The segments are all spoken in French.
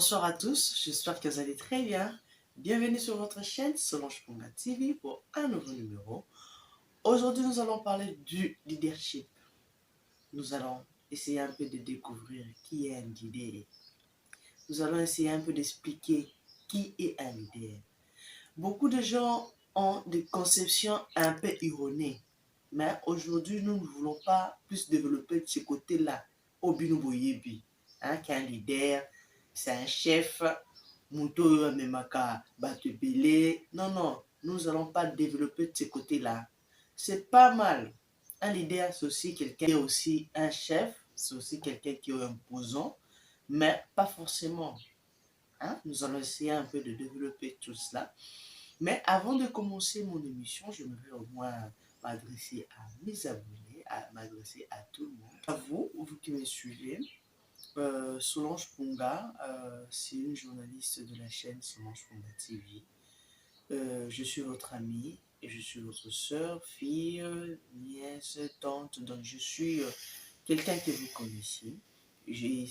Bonsoir à tous, j'espère que vous allez très bien. Bienvenue sur votre chaîne Solange Ponga TV pour un nouveau numéro. Aujourd'hui, nous allons parler du leadership. Nous allons essayer un peu de découvrir qui est un leader. Nous allons essayer un peu d'expliquer qui est un leader. Beaucoup de gens ont des conceptions un peu erronées, mais aujourd'hui, nous ne voulons pas plus développer de ce côté-là. Obinu Boyebi, qu'un leader, c'est un chef. Muto memaka batebele. Non, non, nous n'allons pas développer de ce côté-là. C'est pas mal. Un leader, c'est aussi quelqu'un qui est aussi un chef, c'est aussi quelqu'un qui est imposant, mais pas forcément. Nous allons essayer un peu de développer tout cela. Mais avant de commencer mon émission, j'aimerais au moins m'adresser à mes abonnés, m'adresser à tout le monde. À vous, vous qui me suivez. Solange Ponga, c'est une journaliste de la chaîne Solange Ponga TV. Je suis votre amie et je suis votre soeur, fille, nièce, tante. Donc je suis quelqu'un que vous connaissez.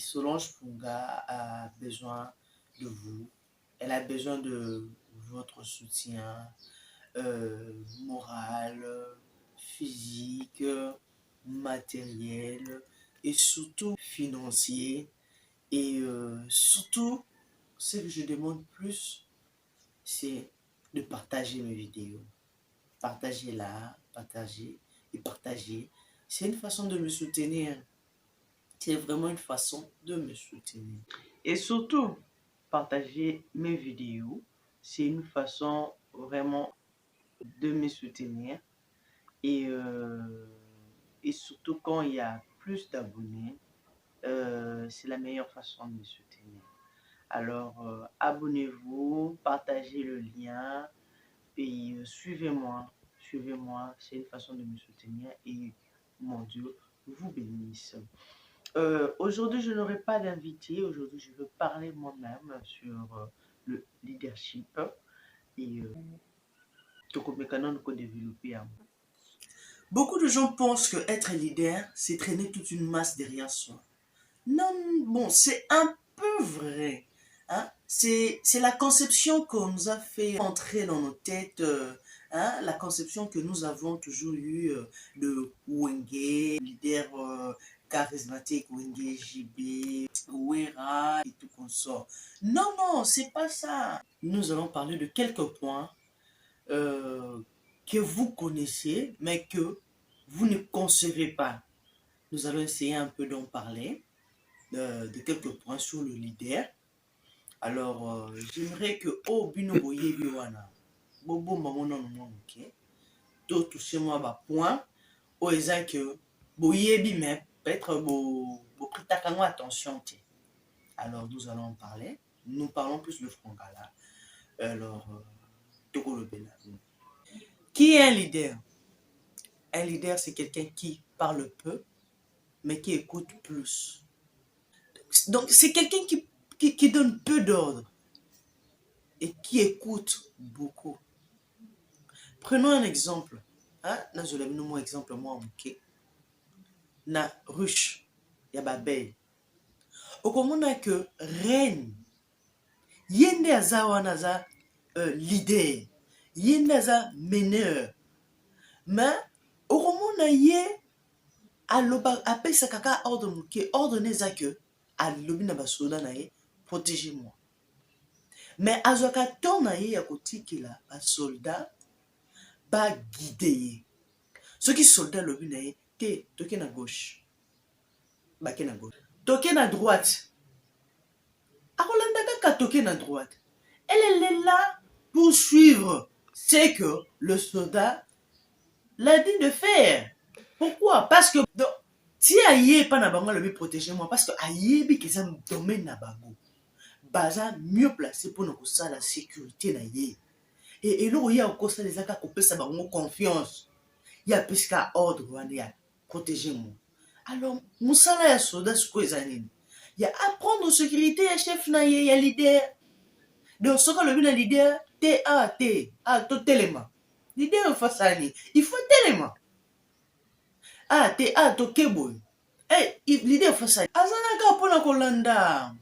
Solange Ponga a besoin de vous. Elle a besoin de votre soutien moral, physique, matériel et surtout financier. Et surtout, ce que je demande plus, c'est de partager mes vidéos. Partagez-la, partagez et partagez. C'est une façon de me soutenir. C'est vraiment une façon de me soutenir. Et surtout, partager mes vidéos. C'est une façon vraiment de me soutenir. Et surtout quand il y a plus d'abonnés, c'est la meilleure façon de me soutenir. Alors, abonnez-vous, partagez le lien et suivez-moi. Suivez-moi, c'est une façon de me soutenir et mon Dieu vous bénisse. Aujourd'hui, je n'aurai pas d'invité. Aujourd'hui, je veux parler moi-même sur le leadership et développer. Beaucoup de gens pensent que être leader, c'est traîner toute une masse derrière soi. Non, bon, c'est un peu vrai. C'est la conception qu'on nous a fait entrer dans nos têtes, la conception que nous avons toujours eue de Wenge, leader charismatique, Wenge, JB, Wera et tout consort. Non, non, c'est pas ça. Nous allons parler de quelques points que vous connaissez, mais que vous ne concevez pas. Nous allons essayer un peu d'en parler. De quelques points sur le leader. Alors, j'aimerais que Obino Boyebi wana bobo mamono no moke to toucher moi ba point au eza que Boyebi mais peut-être bo pritaka attention te. Alors, nous allons en parler. Nous parlons plus le frangala. Alors, Togo le Bela. Qui est un leader? Un leader, c'est quelqu'un qui parle peu, mais qui écoute plus. Donc, c'est quelqu'un qui donne peu d'ordre et qui écoute beaucoup. Prenons un exemple. Je vais donner un exemple, moi, ok. Na ruche, ya babel. Okomona que reine, yende aza naza leader, yende aza meneur. Mais okomona ye aloba apesa kaka ordre muke, ordre neza que alobi na basoda na ye, protégez-moi. Mais azwaka ton na ye ya kotikela basoldat ba guider ye. Ceux qui soldats lobi na ye, te toke na gauche. Bake na gauche. Toke na droite. Akolanda kaka toke na droite. Elle est là pour suivre ce que le soldat l'a dit de faire. Pourquoi? Parce que si aye pas na bango lobi protégez-moi parce que aye bi que ça domaine na bango. Baza mieux placé pour nous ça la sécurité na ye. Et là, il y a encore ça les aka couper sa bango confiance. Il y a plus qu'à ordre wana protégez-moi. Alors, musala ya soda suko ezanini. Il y a apprendre sécurité ya chef na ye ya leader. Donc ce que le bien leader to telema. Leader face à ni. Il faut telema. To keboy. Leader face à. Azana ka pona kolanda.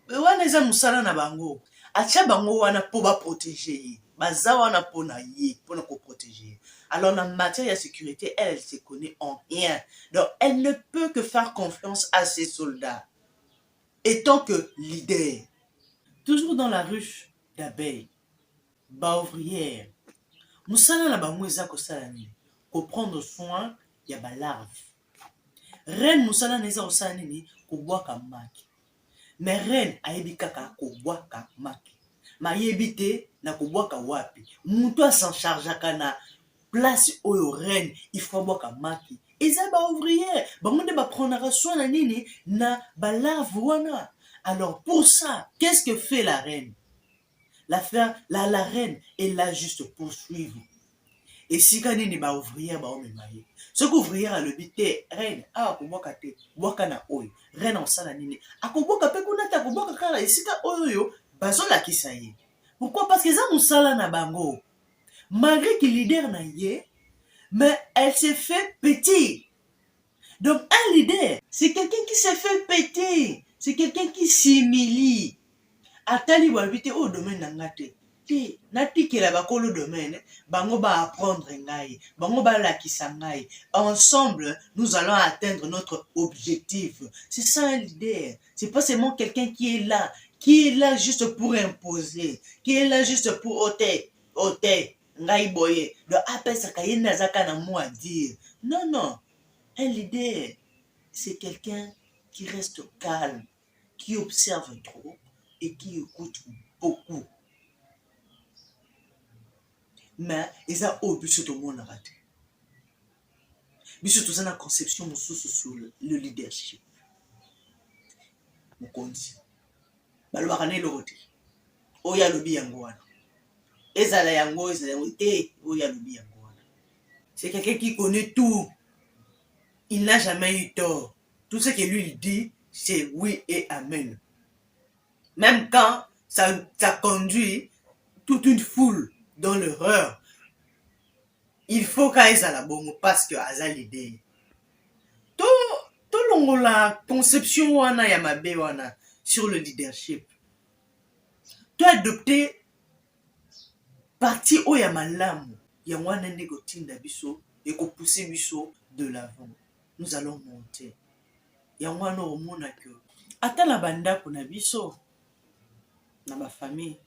wana eza mosala na bango atia bango wana mpo baprotege ye baza wana mpo na ye mpona koprotege ye. Alors la matière de sécurité elle se connaît en rien, donc elle ne peut que faire confiance à ses soldats étant que leader. Toujours dans la ruche d'abeilles baouvrière mosala na bango eza kosala nini? Koprendre soin ya balarve. Reine mosala na eza kosala nini? Kobwaka maki. Mais reine ayebi kaka kobwaka maki, mayebi te na kobwaka wapi. Mutu s'en chargeaka na place oyo reine il faut bwaka maki. Eza baouvrière bango nde baprendra soin na nini? Na balarve wana. Alors pour ça, qu'est-ce que fait la reine? La reine est là juste pour suivre. Et si quand nini ba ouvrière ba omemaye. Ce qu'ouvrière a le bité reine a kobwaka te bwaka na oyo. Reine en sala nini? Akobwaka pe kuna ta kobwaka kala esika oyo bazola kisa ye. Pourquoi? Parce que ça musala na bango. Malgré qu'il leader na ye, mais elle s'est fait petit. Donc un leader, c'est quelqu'un qui s'est fait péter. C'est quelqu'un qui s'humilie. Atali wabite au domaine nangate. Ti natikela bakolo domaine, bango ba apprendre ngai, bango ba lakisa ngai. Ensemble, nous allons atteindre notre objectif. C'est ça un leader. C'est pas seulement quelqu'un qui est là juste pour imposer, qui est là juste pour ôter, ngai boye. Donc après ça kaye nazaka na mot à dire. Non non. Un leader, c'est quelqu'un qui reste calme, qui observe trop et qui écoute beaucoup. Mais ils ont obligé tout le monde à rater. Biso tozana conception mosusu sur le leadership. Mokonzi. Balobaka na eloko te. Oyo alobi yango wana. Ezala yango te, oyo alobi yango wana. C'est quelqu'un qui connaît tout. Il n'a jamais eu tort. Tout ce que lui il dit, c'est oui et amen. Même quand ça conduit toute une foule dans l'erreur, il faut qu'elle à la bonne parce que aza l'idée. Tout long la conception wana ya mabe wana sur le leadership. Tu as adopté partie o ya malamu ya wana ndeko tinda biso et ko pousser biso de l'avant. Nous allons monter. Ya wana o mona que ata la banda ko na biso na ma famille.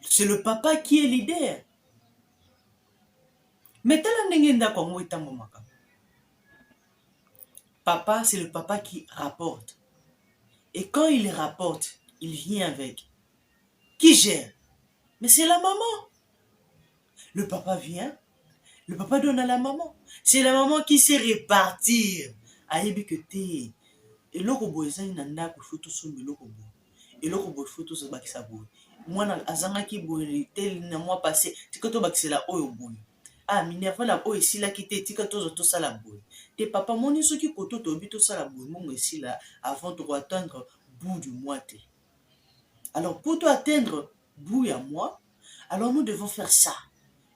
C'est le papa qui est leader. Mais papa, c'est le papa qui rapporte. Et quand il rapporte, il vient avec. Qui gère? Mais c'est la maman. Le papa vient, le papa donne à la maman. C'est la maman qui sait répartir. Ayebi que te. Et l'oko boyezani nanda ko photo so miloko bo. Et l'oko boy photo so bakisa boy. Moi na azanga ki boy tel na mois passé, tikoto bakisela oyo boy. Ah, minerva la boy ici là qui te tikoto to sala boy. Tes papa moni so ki koto to bito sala boy mon ici là avant de atteindre bout du mois te. Alors pour toi atteindre bout à mois, alors nous devons faire ça.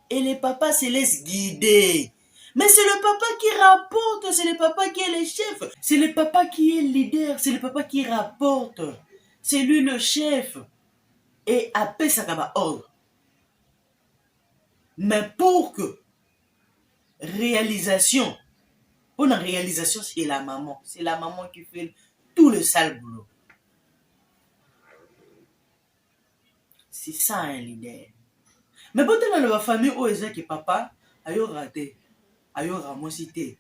Et les papas se laissent guider. Mais c'est le papa qui rapporte, c'est le papa qui est le chef, c'est le papa qui est le leader, c'est le papa qui rapporte. C'est lui le chef. Et après ça va ordre. Mais pour que réalisation, pour la réalisation, c'est la maman. C'est la maman qui fait tout le sale boulot. C'est ça un leader. Mais pour dans la famille où est-ce que papa a eu raté, a eu ramosité,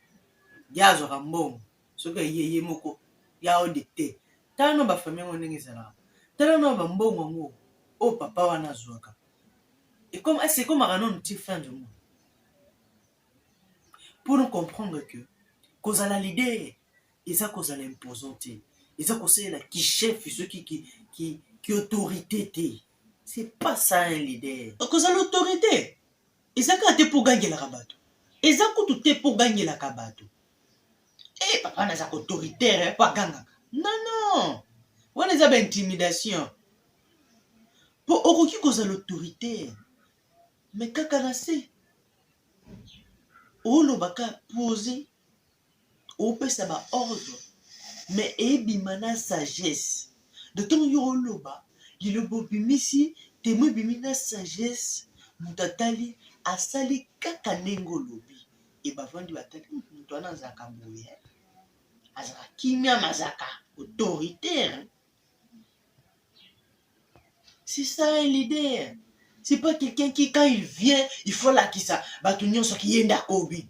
ya zo rambon, ce que yé moko, ya odité. T'as non ba famille on est là. T'as non ba mbongo oh papa wana zoaka. Et comme c'est comme un non petit fin du monde. Pour nous comprendre que cause à la leader, et ça cause à l'imposanté, et ça cause à la qui chef, ceux qui autorité. C'est pas ça un leader. Cause à l'autorité. Et ça quand tu pour gagner la rabato. Et ça quand tu pour gagner la kabato. Eh papa n'a pas autoritaire, pas ganga. Non. On les a intimidation. Pour aucun cause à l'autorité. Mais kakanase. Olo baka poser. Ou peut ça ba ordre. Mais ebimana sagesse. de temps yo loba lilobo bimisi témoin bimina sagesse mutatali asali kaka nengo lobi et bavandi batali mutu wana azaka boye azaka kimia mazaka autoritaire. C'est ça un leader. C'est pas quelqu'un qui, quand il vient, il faut là qui ça. Qui est d'akobi.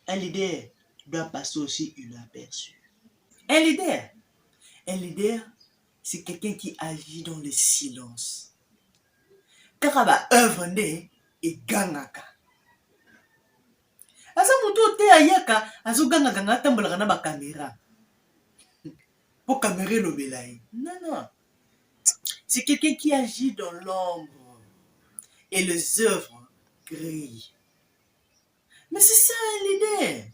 Un leader doit passer aussi inaperçu. Un leader, c'est quelqu'un qui agit dans le silence. Karaba œuvre ne et gangaka. Asa muto te ayaka, azo gangaka ngata mbolaka na ba caméra. Pour camérer le belai. Non. C'est quelqu'un qui agit dans l'ombre et les œuvres grillent. Mais c'est ça un leader.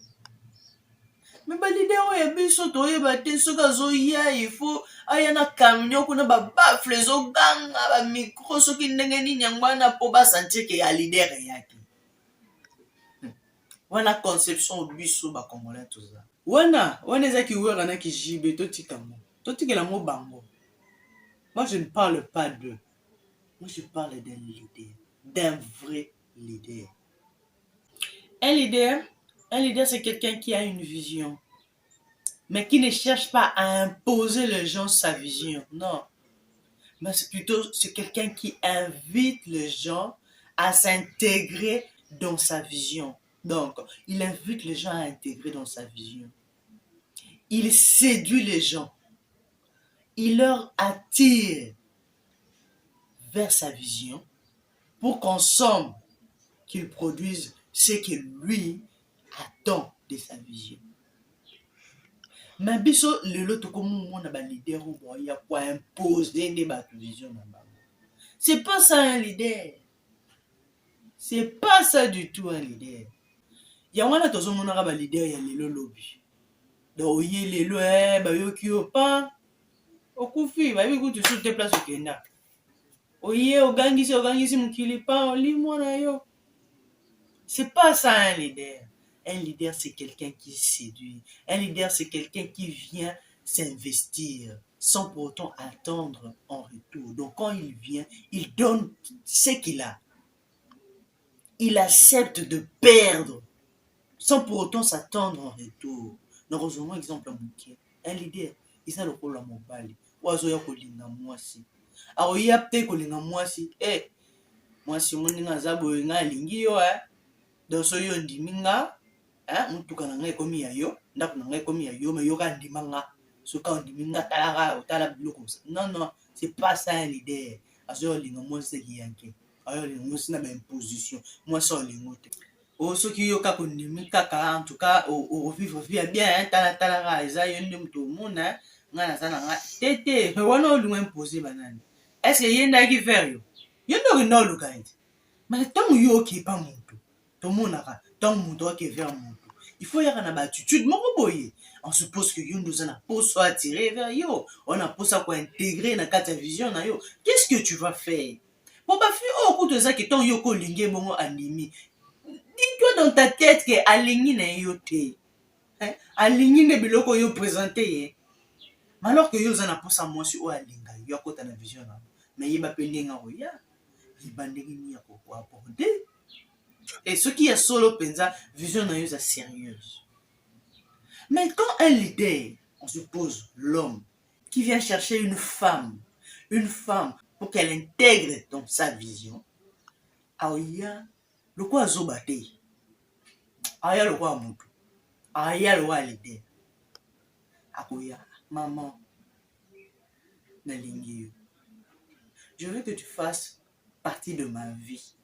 Mais ba leader oyo biso toyeba te soki azoya il faut aya na camion kuna babafle ezoganga bamikro soki ndenge nini yango wana mpo basentir ke ya leader eyaki. Wana conception biso bacongolais toza wana ezaki wera na kijibe totikela ngo bango. Moi je ne parle pas d'eux. Moi je parle d'un leader, d'un vrai leader. Un leader, c'est quelqu'un qui a une vision, mais qui ne cherche pas à imposer les gens sa vision. Non. Mais c'est quelqu'un qui invite les gens à s'intégrer dans sa vision. Donc, il invite les gens à intégrer dans sa vision. Il séduit les gens. Il leur attire vers sa vision pour qu'ensemble, qu'ils produisent ce que lui attend de sa vision. Mais biso lelo tokomona ba leader ou ya kwa imposer des vision na bango. C'est pas ça un leader. C'est pas ça du tout un leader. Ya wana tozomona ba leader ya lelo lobby. Donc oye lelo ba yoki opa okufi ba biku tu sur te place okenda. Oye ogangisi mukili pa oli mwana yo. C'est pas ça un leader. Un leader, c'est quelqu'un qui séduit. Un leader, c'est quelqu'un qui vient s'investir sans pour autant attendre en retour. Donc, quand il vient, il donne ce qu'il a. Il accepte de perdre sans pour autant s'attendre en retour. Donc, heureusement, exemple, un leader, il s'est le rôle à mon bali. Oiseau ya kolinga mwasi. Alors, il y a peut-être kolinga mwasi. Mwasi moninga zabo nga lingi yo donc soyo ndiminga mutuka na ngai komi ya yo ndako na ngai komi ya yo mais yo ka ndimanga soka ndiminga talaka otala biloko. Non, c'est pas ça un leader. Aso linga mwasi ki yanke ayo linga mwasi na ba imposition mwasi olingo te o soki yo ka kondimi kaka en tout cas au vivre bien talaka eza yo ndi mutu mona nga na sana nga tete wana olingo imposer banani. Est-ce que yenda ki faire yo ndo no lukainte mais tant yo ki pa mutu tout le monde a tant monde qui vers monde. Il faut y avoir une attitude mon boye. On suppose que nous on a pour soit attirer vers yo, on a pour ça quoi intégrer dans ta vision na yo. Qu'est-ce que tu vas faire? Bon bah fi coup de ça que ton yo ko lingé bon animi. Dis-toi dans ta tête que aligné na yo te. Hein? Aligné ne biloko yo présenté. Alors que yo on a pour ça moi sur alinga yo ko ta na vision na. Mais il va peler nga oya. Il va ndengini ya ko apporter. Et ce qui est solo pensa, vision est sérieuse. Mais quand un leader, on suppose l'homme, qui vient chercher une femme pour qu'elle intègre dans sa vision, aoya le quoi zobate, aoya le quoi mutu, aoya le quoi leader, aoya maman, nalingi, je veux que tu fasses partie de ma vie.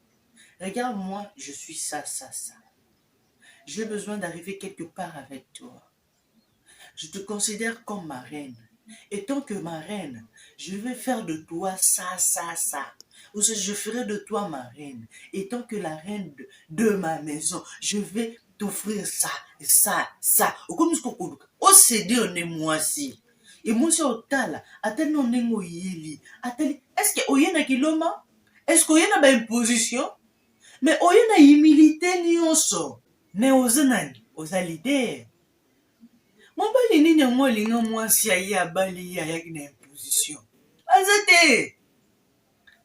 Regarde-moi, je suis ça. J'ai besoin d'arriver quelque part avec toi. Je te considère comme ma reine. Et tant que ma reine, je vais faire de toi ça. Ou je ferai de toi ma reine. Et tant que la reine de ma maison, je vais t'offrir ça. Ou comme ce qu'on au CD, on est moi si. Et moi, c'est au tal. Attends, on est moi yeli. Est-ce qu'il y a un kiloma? Est-ce qu'il y a une position? Mais oyo na humilité nyonso mais oza nani oza leader mobali nini nini yango olinga mwasi aye abali ye ayaki na imposition aza te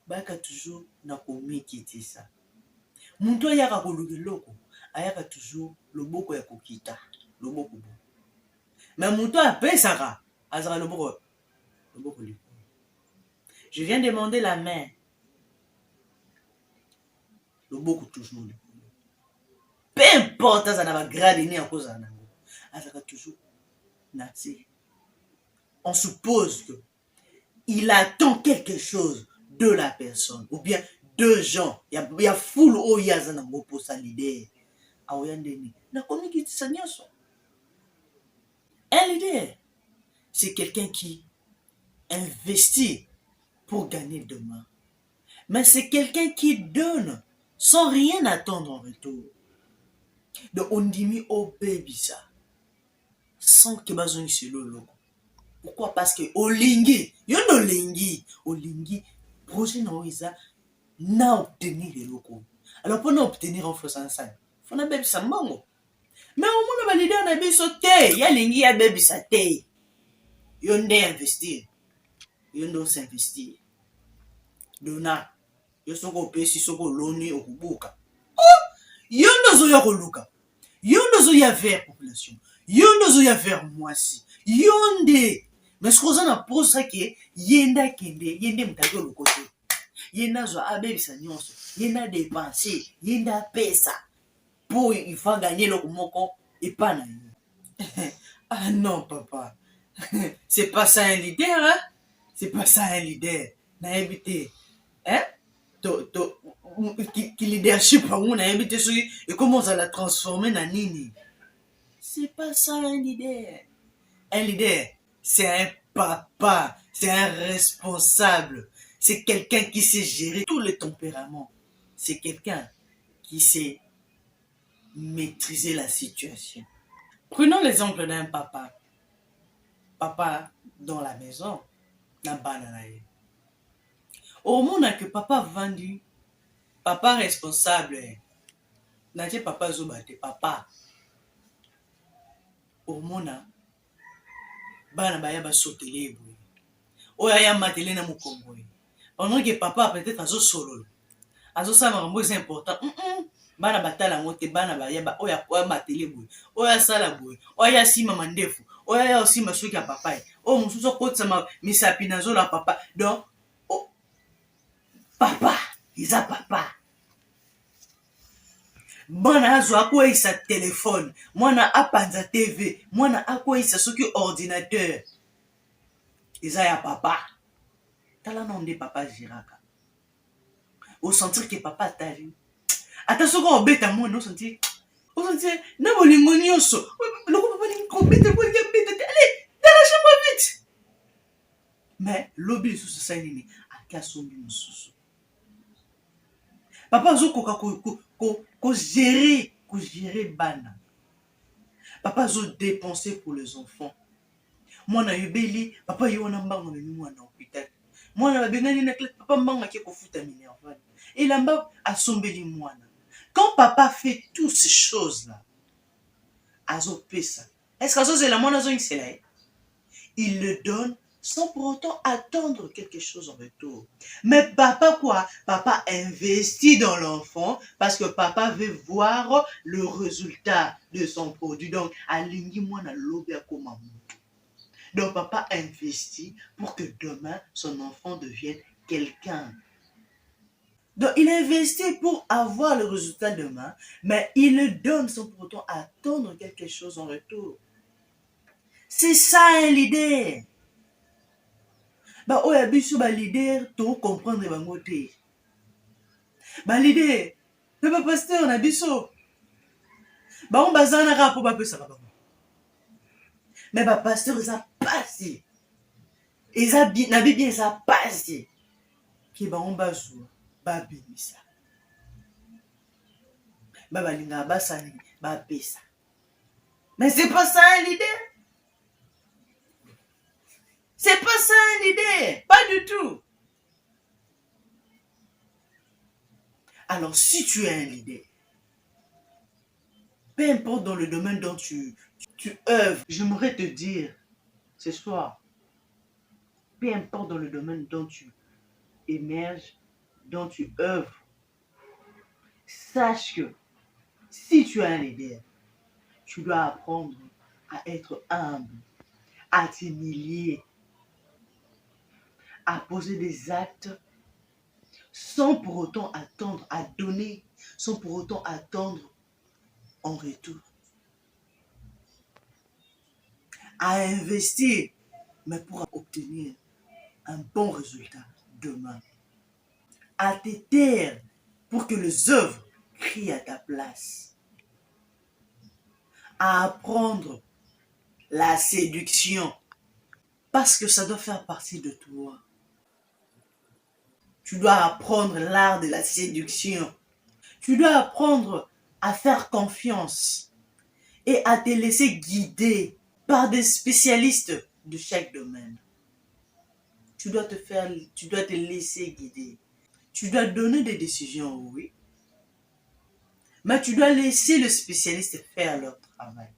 bayaka toujours na komikitisa moto ayaka koluka eloko ayaka toujours loboko ya kokita loboko bo me moto apesaka azaka loboko likolo. Je viens demander la main loboko toujours likolo peu importe aza na bagrade nini akozala nango azaka toujours na te. On suppose que il attend quelque chose de la personne ou bien deux gens ya foule oyo aza nango mposa leader aoya ndeni na komikitisa nyonso. Un leader c'est quelqu'un qui investit pour gagner demain, mais c'est quelqu'un qui donne sans rien attendre en retour. Donc ondimi obebisa sans que bazongisa eloko. Pourquoi? Parce que olingi yondo olingi projet na oyo eza na obtenir eloko. Alors pour na obtenir en faisant ça faut na bebisa mbongo. Mais omona ba leader na biso te ya lingi ya bebisa te yo nde investir yo nde osinvestir dona yo soko opesi soko oloni okubuka yo nde ozoya koluka yo nde ozoya vers population yo nde ozoya vers mwasi yo nde mais soki oza na posa ke ye nde akende ye nde moto ake oloko te ye nde azwa abebisa nyonso ye nde adepense ye nde apesa mpo ifa ganye eloko moko epa na yo. Ah non papa c'est pas ça un leader hein? C'est pas ça un leader nayebi te hein? Ki leadership yango nayebi te soki ekoma ozala transforme na nini. C'est pas ça un leader. Un leader c'est un papa, c'est un responsable, c'est quelqu'un qui sait gérer tous les tempéraments, c'est quelqu'un qui sait maîtriser la situation. Prenons l'exemple d'un papa. Papa dans la maison, na bana na ye. Au monde que papa vendu, papa responsable, na je papa zobate papa. Au monde, bana baya ba sotele boye. Oya ya matele na mukongo. Pendant que papa peut-être azo solo. Azo sa makambo c'est important. Bana batala ngote bana baya ba oya kwa matele boye. Oya sala boye. Oya sima mandefu. Oya ya osima soki ya papa. O mususu kotsa misapi na zo la papa. Donc papa, iza papa. Mwana azo akweyisa téléphone, mwana apanza TV, mwana akweyisa soki ordinateur. Iza ya papa. Tala na onde papa giraka. Au sentir que papa tali. Ata soki obeta mwana, au sentir na bolingo nyonso. Loko papa lingi kobeta bolingo beta. Allez, dans la chambre vite. Mais lobi lisusu sa nini aka sombi mususu. Papa azokoka ko gérer bana. Papa azo dépenser pour les enfants. Mwana yobeli papa yona mbango na mwana hôpital. Mwana babengani na classe papa mbango ake kofuta minerval. Et là-bas asombeli mwana. Quand papa fait toutes ces choses là, azo pesa. Est-ce que azo c'est la mwana azo ngisela? Il le donne sans pour autant attendre quelque chose en retour. Mais papa quoi? Papa investit dans l'enfant parce que papa veut voir le résultat de son produit. Donc, alingi mwana lobe akoma mutu. Donc, papa investit pour que demain, son enfant devienne quelqu'un. Donc, il investit pour avoir le résultat demain, mais il le donne sans pour autant attendre quelque chose en retour. C'est ça un leader. Ba oya biso ba leader to comprendre bango te. Ba leader, ba pasteur na biso. Ba on bazana ka po ba pesa ba bango. Mais ba pasteur ça passe. Eza bien na bien ça passe. Ki ba on bazo ba bimisa. Ba balinga ba sani ba pesa. Mais c'est pas ça un leader. C'est pas ça un leader, pas du tout. Alors si tu es un leader, peu importe dans le domaine dont tu œuvres, j'aimerais te dire ce soir, peu importe dans le domaine dont tu émerges, dont tu œuvres, sache que si tu es un leader, tu dois apprendre à être humble, à t'humilier, à poser des actes sans pour autant attendre, à donner, sans pour autant attendre en retour, à investir, mais pour obtenir un bon résultat demain, à te taire pour que les œuvres crient à ta place, à apprendre la séduction, parce que ça doit faire partie de toi. Tu dois apprendre l'art de la séduction. Tu dois apprendre à faire confiance et à te laisser guider par des spécialistes de chaque domaine. Tu dois te laisser guider. Tu dois donner des décisions, oui, mais tu dois laisser le spécialiste faire leur travail.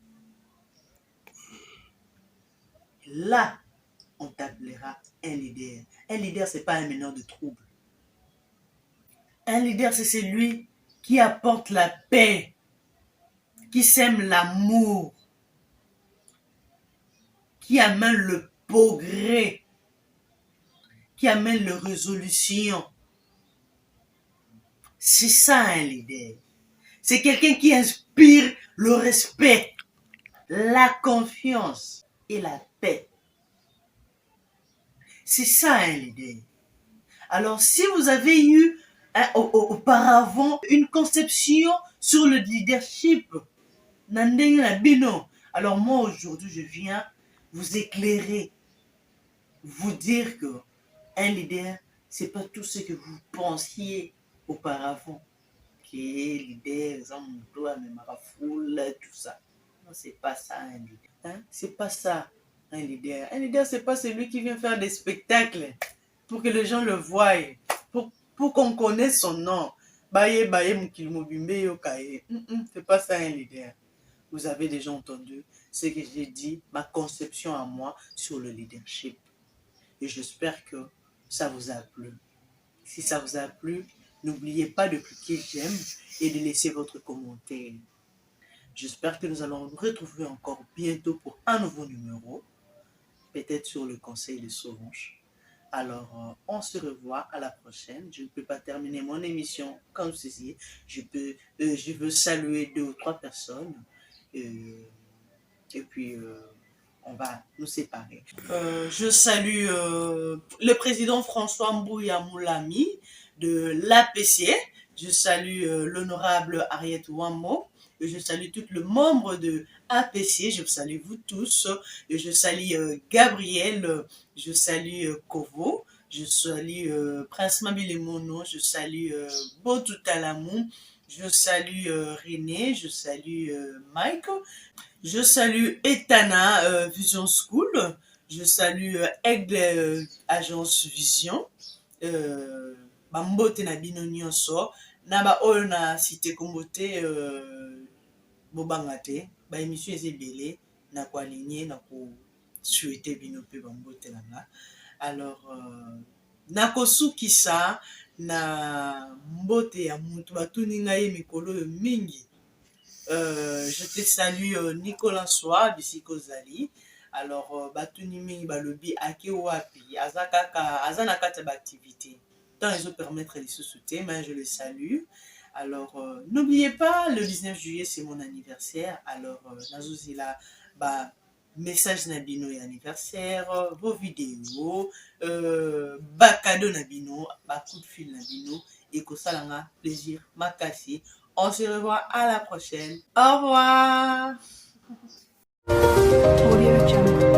Là, on t'appellera un leader. Un leader, ce n'est pas un meneur de troubles. Un leader, c'est celui qui apporte la paix, qui sème l'amour, qui amène le progrès, qui amène la résolution. C'est ça un leader. C'est quelqu'un qui inspire le respect, la confiance et la paix. C'est ça un leader. Alors si vous avez eu auparavant une conception sur le leadership, alors moi aujourd'hui je viens vous éclairer, vous dire que un leader, c'est pas tout ce que vous pensiez auparavant. Qui est leader, tout ça. Non, c'est pas ça un leader. Hein? C'est pas ça un leader. Un leader, c'est pas celui qui vient faire des spectacles pour que les gens le voient, pour qu'on connaisse son nom. C'est pas ça un leader. Vous avez déjà entendu ce que j'ai dit, ma conception à moi sur le leadership. Et j'espère que ça vous a plu. Si ça vous a plu, n'oubliez pas de cliquer j'aime et de laisser votre commentaire. J'espère que nous allons nous retrouver encore bientôt pour un nouveau numéro, peut-être sur le conseil de Solange. Alors, on se revoit à la prochaine. Je ne peux pas terminer mon émission comme ceci. Je veux saluer 2 ou 3 personnes. Et puis, on va nous séparer. Je salue le président François Mbouya Moulami de l'APC. Je salue l'honorable Ariette Wamo. Et je salue tous les membres de APC. Je vous salue vous tous. Et je salue Gabriel. Je salue Kovo. Je salue Prince Mabilemono. Je salue Botou Talamou. Je salue René. Je salue Mike. Je salue Etana Vision School. Je salue Aigle Agence Vision. Bambote na bino nyonso. Na ba oyo na cité kombote bobanga te. Ba émission ezebele na ko aligner na ko souhaiter bino pe bambote na nga. Alors na kosukisa na mbote ya mutu batuni ngai mikolo mingi. Je te salue Nicolas Soa bisiko zali. Alors batuni mingi balobi ake wapi azana kata activité. Tant ils ont permettre de se soutenir, mais je le salue. Alors n'oubliez pas, le 19 juillet c'est mon anniversaire. Alors nazozila ba message nabino et anniversaire, vos vidéos, ba cadeau nabino, ba coup de fil nabino et que ça l'a plaisir makasi. On se revoit à la prochaine. Au revoir. Audio Jungle.